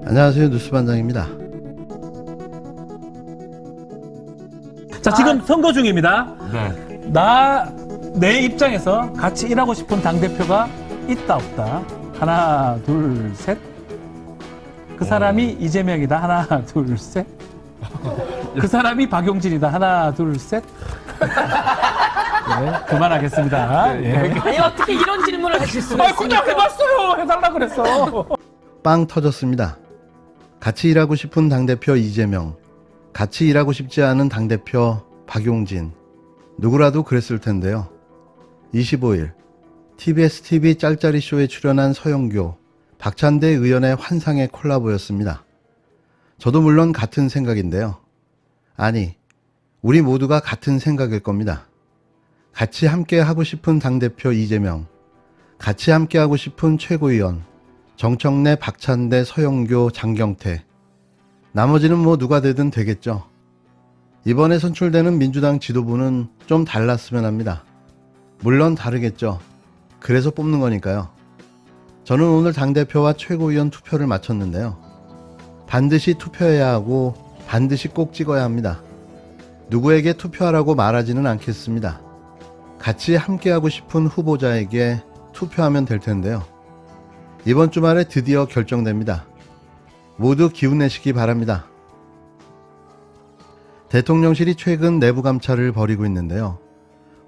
안녕하세요, 뉴스반장입니다. 자, 지금 선거 중입니다. 네. 내 입장에서 같이 일하고 싶은 당대표가 있다, 없다. 하나, 둘, 셋. 그 사람이 이재명이다. 하나, 둘, 셋. 그 사람이 박용진이다. 하나, 둘, 셋. 네, 그만하겠습니다. 예. 아니 어떻게 이런 질문을 하실 수가 아, 있습니까? 그냥 해봤어요. 해달라 그랬어. 빵 터졌습니다. 같이 일하고 싶은 당대표 이재명, 같이 일하고 싶지 않은 당대표 박용진, 누구라도 그랬을 텐데요. 25일 TBS TV 짤짤이 쇼에 출연한 서영교, 박찬대 의원의 환상의 콜라보였습니다. 저도 물론 같은 생각인데요. 아니, 우리 모두가 같은 생각일 겁니다. 같이 함께 하고 싶은 당대표 이재명, 같이 함께 하고 싶은 최고위원, 정청래, 박찬대, 서영교, 장경태. 나머지는 뭐 누가 되든 되겠죠. 이번에 선출되는 민주당 지도부는 좀 달랐으면 합니다. 물론 다르겠죠. 그래서 뽑는 거니까요. 저는 오늘 당대표와 최고위원 투표를 마쳤는데요. 반드시 투표해야 하고 반드시 꼭 찍어야 합니다. 누구에게 투표하라고 말하지는 않겠습니다. 같이 함께하고 싶은 후보자에게 투표하면 될 텐데요. 이번 주말에 드디어 결정됩니다. 모두 기운내시기 바랍니다. 대통령실이 최근 내부 감찰을 벌이고 있는데요.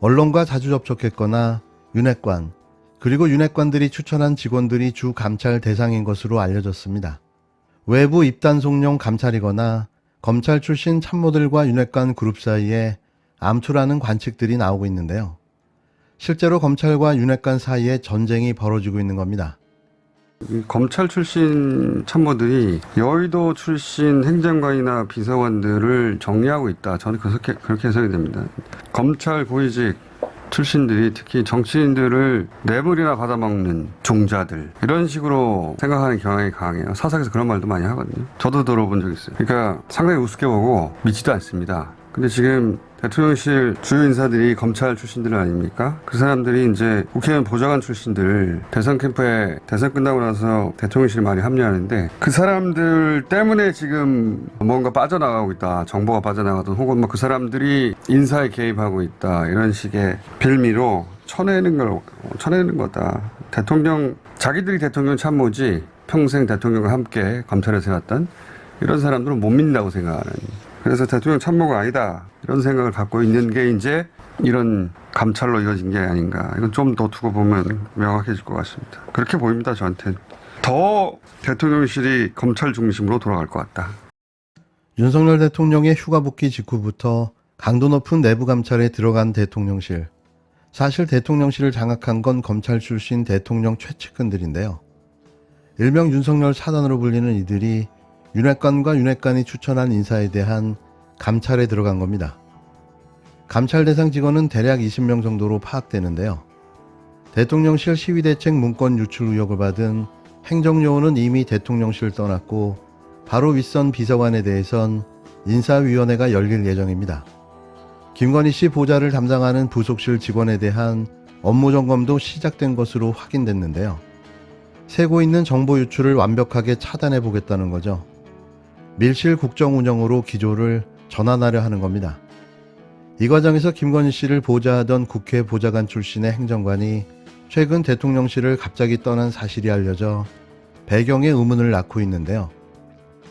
언론과 자주 접촉했거나 윤핵관, 그리고 윤핵관들이 추천한 직원들이 주 감찰 대상인 것으로 알려졌습니다. 외부 입단속용 감찰이거나 검찰 출신 참모들과 윤핵관 그룹 사이에 암투라는 관측들이 나오고 있는데요. 실제로 검찰과 윤핵관 사이에 전쟁이 벌어지고 있는 겁니다. 검찰 출신 참모들이 여의도 출신 행정관이나 비서관들을 정리하고 있다. 저는 그렇게 해석이 됩니다. 검찰 고위직 출신들이 특히 정치인들을 뇌물이나 받아먹는 종자들, 이런 식으로 생각하는 경향이 강해요. 사석에서 그런 말도 많이 하거든요. 저도 들어본 적 있어요. 그러니까 상당히 우습게 보고 믿지도 않습니다. 근데 지금 대통령실 주요 인사들이 검찰 출신들 아닙니까? 그 사람들이 이제 국회의원 보좌관 출신들 대선 캠프에 대선 끝나고 나서 대통령실에 많이 합류하는데, 그 사람들 때문에 지금 뭔가 빠져나가고 있다, 정보가 빠져나가든 혹은 뭐 그 사람들이 인사에 개입하고 있다, 이런 식의 빌미로 쳐내는 거다. 자기들이 대통령 참모지 평생 대통령과 함께 검찰에서 해왔던 이런 사람들은 못 믿는다고 생각하는, 그래서 대통령 참모가 아니다, 이런 생각을 갖고 있는 게 이제 이런 감찰로 이어진 게 아닌가. 이건 좀 더 두고 보면 명확해질 것 같습니다. 그렇게 보입니다, 저한테는. 더 대통령실이 검찰 중심으로 돌아갈 것 같다. 윤석열 대통령의 휴가 복귀 직후부터 강도 높은 내부 감찰에 들어간 대통령실. 사실 대통령실을 장악한 건 검찰 출신 대통령 최측근들인데요. 일명 윤석열 사단으로 불리는 이들이 윤핵관과 윤핵관이 추천한 인사에 대한 감찰에 들어간 겁니다. 감찰 대상 직원은 대략 20명 정도로 파악되는데요. 대통령실 시위대책 문건 유출 의혹을 받은 행정요원은 이미 대통령실을 떠났고 바로 윗선 비서관에 대해선 인사위원회가 열릴 예정입니다. 김건희 씨 보좌를 담당하는 부속실 직원에 대한 업무 점검도 시작된 것으로 확인됐는데요. 새고 있는 정보 유출을 완벽하게 차단해 보겠다는 거죠. 밀실 국정 운영으로 기조를 전환하려 하는 겁니다. 이 과정에서 김건희 씨를 보좌하던 국회 보좌관 출신의 행정관이 최근 대통령실을 갑자기 떠난 사실이 알려져 배경에 의문을 낳고 있는데요.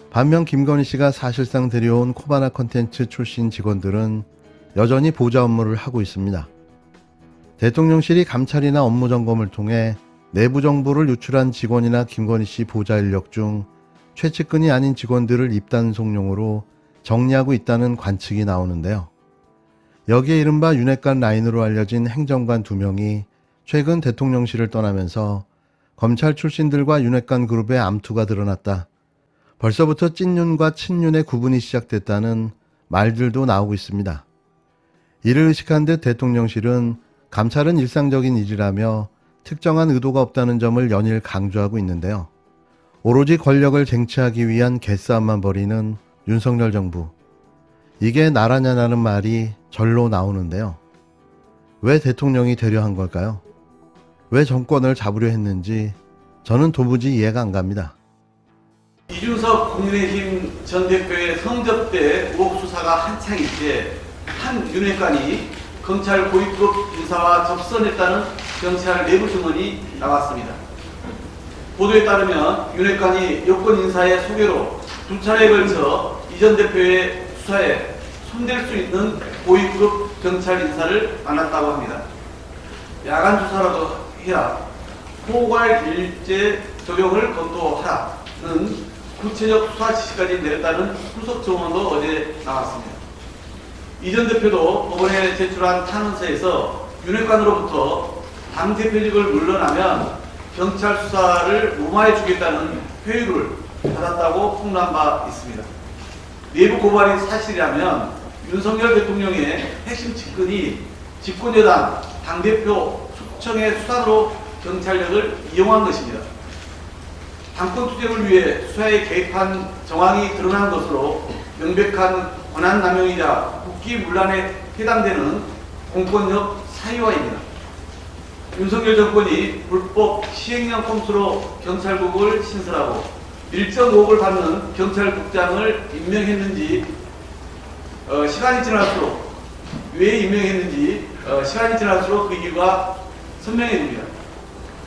반면 김건희 씨가 사실상 데려온 코바나 컨텐츠 출신 직원들은 여전히 보좌 업무를 하고 있습니다. 대통령실이 감찰이나 업무 점검을 통해 내부 정보를 유출한 직원이나 김건희 씨 보좌 인력 중 최측근이 아닌 직원들을 입단속용으로 정리하고 있다는 관측이 나오는데요. 여기에 이른바 윤핵관 라인으로 알려진 행정관 2명이 최근 대통령실을 떠나면서 검찰 출신들과 윤핵관 그룹의 암투가 드러났다. 벌써부터 찐윤과 친윤의 구분이 시작됐다는 말들도 나오고 있습니다. 이를 의식한 듯 대통령실은 감찰은 일상적인 일이라며 특정한 의도가 없다는 점을 연일 강조하고 있는데요. 오로지 권력을 쟁취하기 위한 개싸움만 벌이는 윤석열 정부. 이게 나라냐라는 말이 절로 나오는데요. 왜 대통령이 되려 한 걸까요? 왜 정권을 잡으려 했는지 저는 도무지 이해가 안 갑니다. 이준석 국민의힘 전 대표의 성접대 의혹 수사가 한창일 때 한 윤핵관이 검찰 고위급 인사와 접선했다는 경찰 내부 증언이 나왔습니다. 보도에 따르면 윤핵관이 여권 인사의 소개로 두 차례에 걸쳐 이 전 대표의 수사에 손댈 수 있는 고위급 경찰 인사를 만났다고 합니다. 야간 조사라도 해야 포괄일제 적용을 검토하라는 구체적 수사 지시까지 내렸다는 후속 증언도 어제 나왔습니다. 이 전 대표도 법원에 제출한 탄원서에서 윤핵관으로부터 당대표직을 물러나면 경찰 수사를 무마해 주겠다는 회유를 받았다고 폭로한 바 있습니다. 내부 고발이 사실이라면 윤석열 대통령의 핵심 측근이 집권여당 당대표 숙청의 수단으로 경찰력을 이용한 것입니다. 당권 투쟁을 위해 수사에 개입한 정황이 드러난 것으로 명백한 권한남용이자 국기문란에 해당되는 공권력 사유화입니다. 윤석열 정권이 불법 시행령 꼼수로 경찰국을 신설하고 밀정 의혹을 받는 경찰국장을 임명했는지 시간이 지날수록 왜 임명했는지 시간이 지날수록 그 이유가 선명해집니다.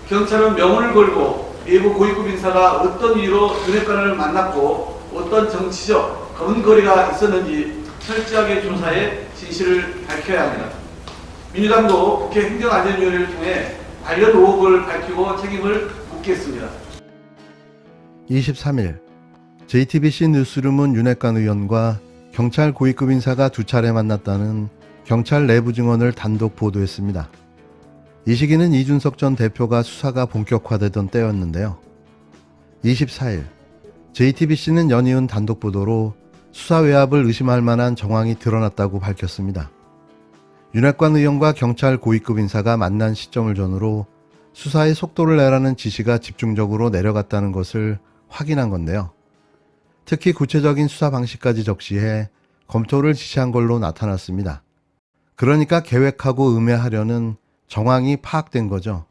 경찰은 명운을 걸고 내부 고위급 인사가 어떤 이유로 윤핵관을 만났고 어떤 정치적 거문거리가 있었는지 철저하게 조사해 진실을 밝혀야 합니다. 민주당도 국회 행정안전위원회를 통해 관련 의혹을 밝히고 책임을 묻겠습니다. 23일 JTBC 뉴스룸은 윤핵관 의원과 경찰 고위급 인사가 두 차례 만났다는 경찰 내부 증언을 단독 보도했습니다. 이 시기는 이준석 전 대표가 수사가 본격화되던 때였는데요. 24일 JTBC는 연이은 단독 보도로 수사 외압을 의심할 만한 정황이 드러났다고 밝혔습니다. 윤핵관 의원과 경찰 고위급 인사가 만난 시점을 전후로 수사의 속도를 내라는 지시가 집중적으로 내려갔다는 것을 확인한 건데요. 특히 구체적인 수사 방식까지 적시해 검토를 지시한 걸로 나타났습니다. 그러니까 계획하고 음해하려는 정황이 파악된 거죠.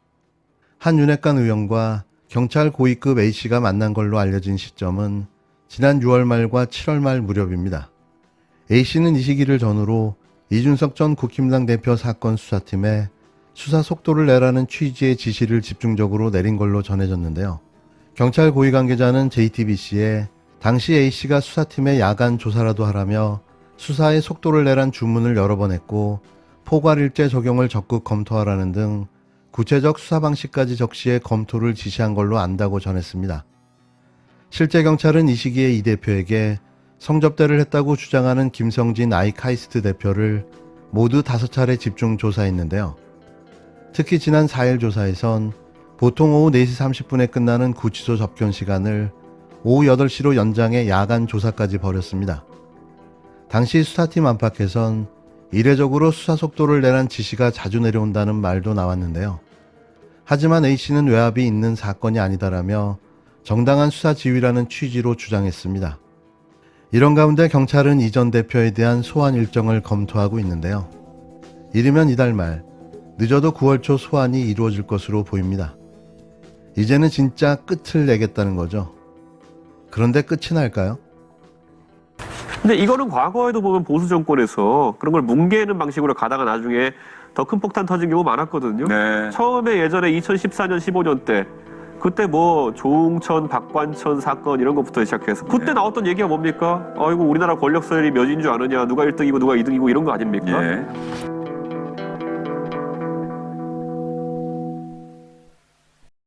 한 윤핵관 의원과 경찰 고위급 A씨가 만난 걸로 알려진 시점은 지난 6월 말과 7월 말 무렵입니다. A씨는 이 시기를 전후로 이준석 전 국힘당 대표 사건 수사팀에 수사 속도를 내라는 취지의 지시를 집중적으로 내린 걸로 전해졌는데요. 경찰 고위 관계자는 JTBC에 당시 A씨가 수사팀에 야간 조사라도 하라며 수사의 속도를 내란 주문을 여러 번 했고 포괄일제 적용을 적극 검토하라는 등 구체적 수사 방식까지 적시해 검토를 지시한 걸로 안다고 전했습니다. 실제 경찰은 이 시기에 이 대표에게 성접대를 했다고 주장하는 김성진 아이카이스트 대표를 모두 5차례 집중 조사했는데요. 특히 지난 4일 조사에선 보통 오후 4시 30분에 끝나는 구치소 접견 시간을 오후 8시로 연장해 야간 조사까지 벌였습니다. 당시 수사팀 안팎에선 이례적으로 수사 속도를 내란 지시가 자주 내려온다는 말도 나왔는데요. 하지만 A씨는 외압이 있는 사건이 아니다라며 정당한 수사 지휘라는 취지로 주장했습니다. 이런 가운데 경찰은 이 전 대표에 대한 소환 일정을 검토하고 있는데요. 이르면 이달 말, 늦어도 9월 초 소환이 이루어질 것으로 보입니다. 이제는 진짜 끝을 내겠다는 거죠. 그런데 끝이 날까요? 근데 이거는 과거에도 보면 보수 정권에서 그런 걸 뭉개는 방식으로 가다가 나중에 더 큰 폭탄 터진 경우 많았거든요. 네. 처음에 예전에 2014년, 15년 때 그때 뭐 조응천, 박관천 사건 이런 것부터 시작해서 그때 네. 나왔던 얘기가 뭡니까? 아이고 우리나라 권력 서열이 몇인 줄 아느냐, 누가 1등이고 누가 2등이고 이런 거 아닙니까? 예.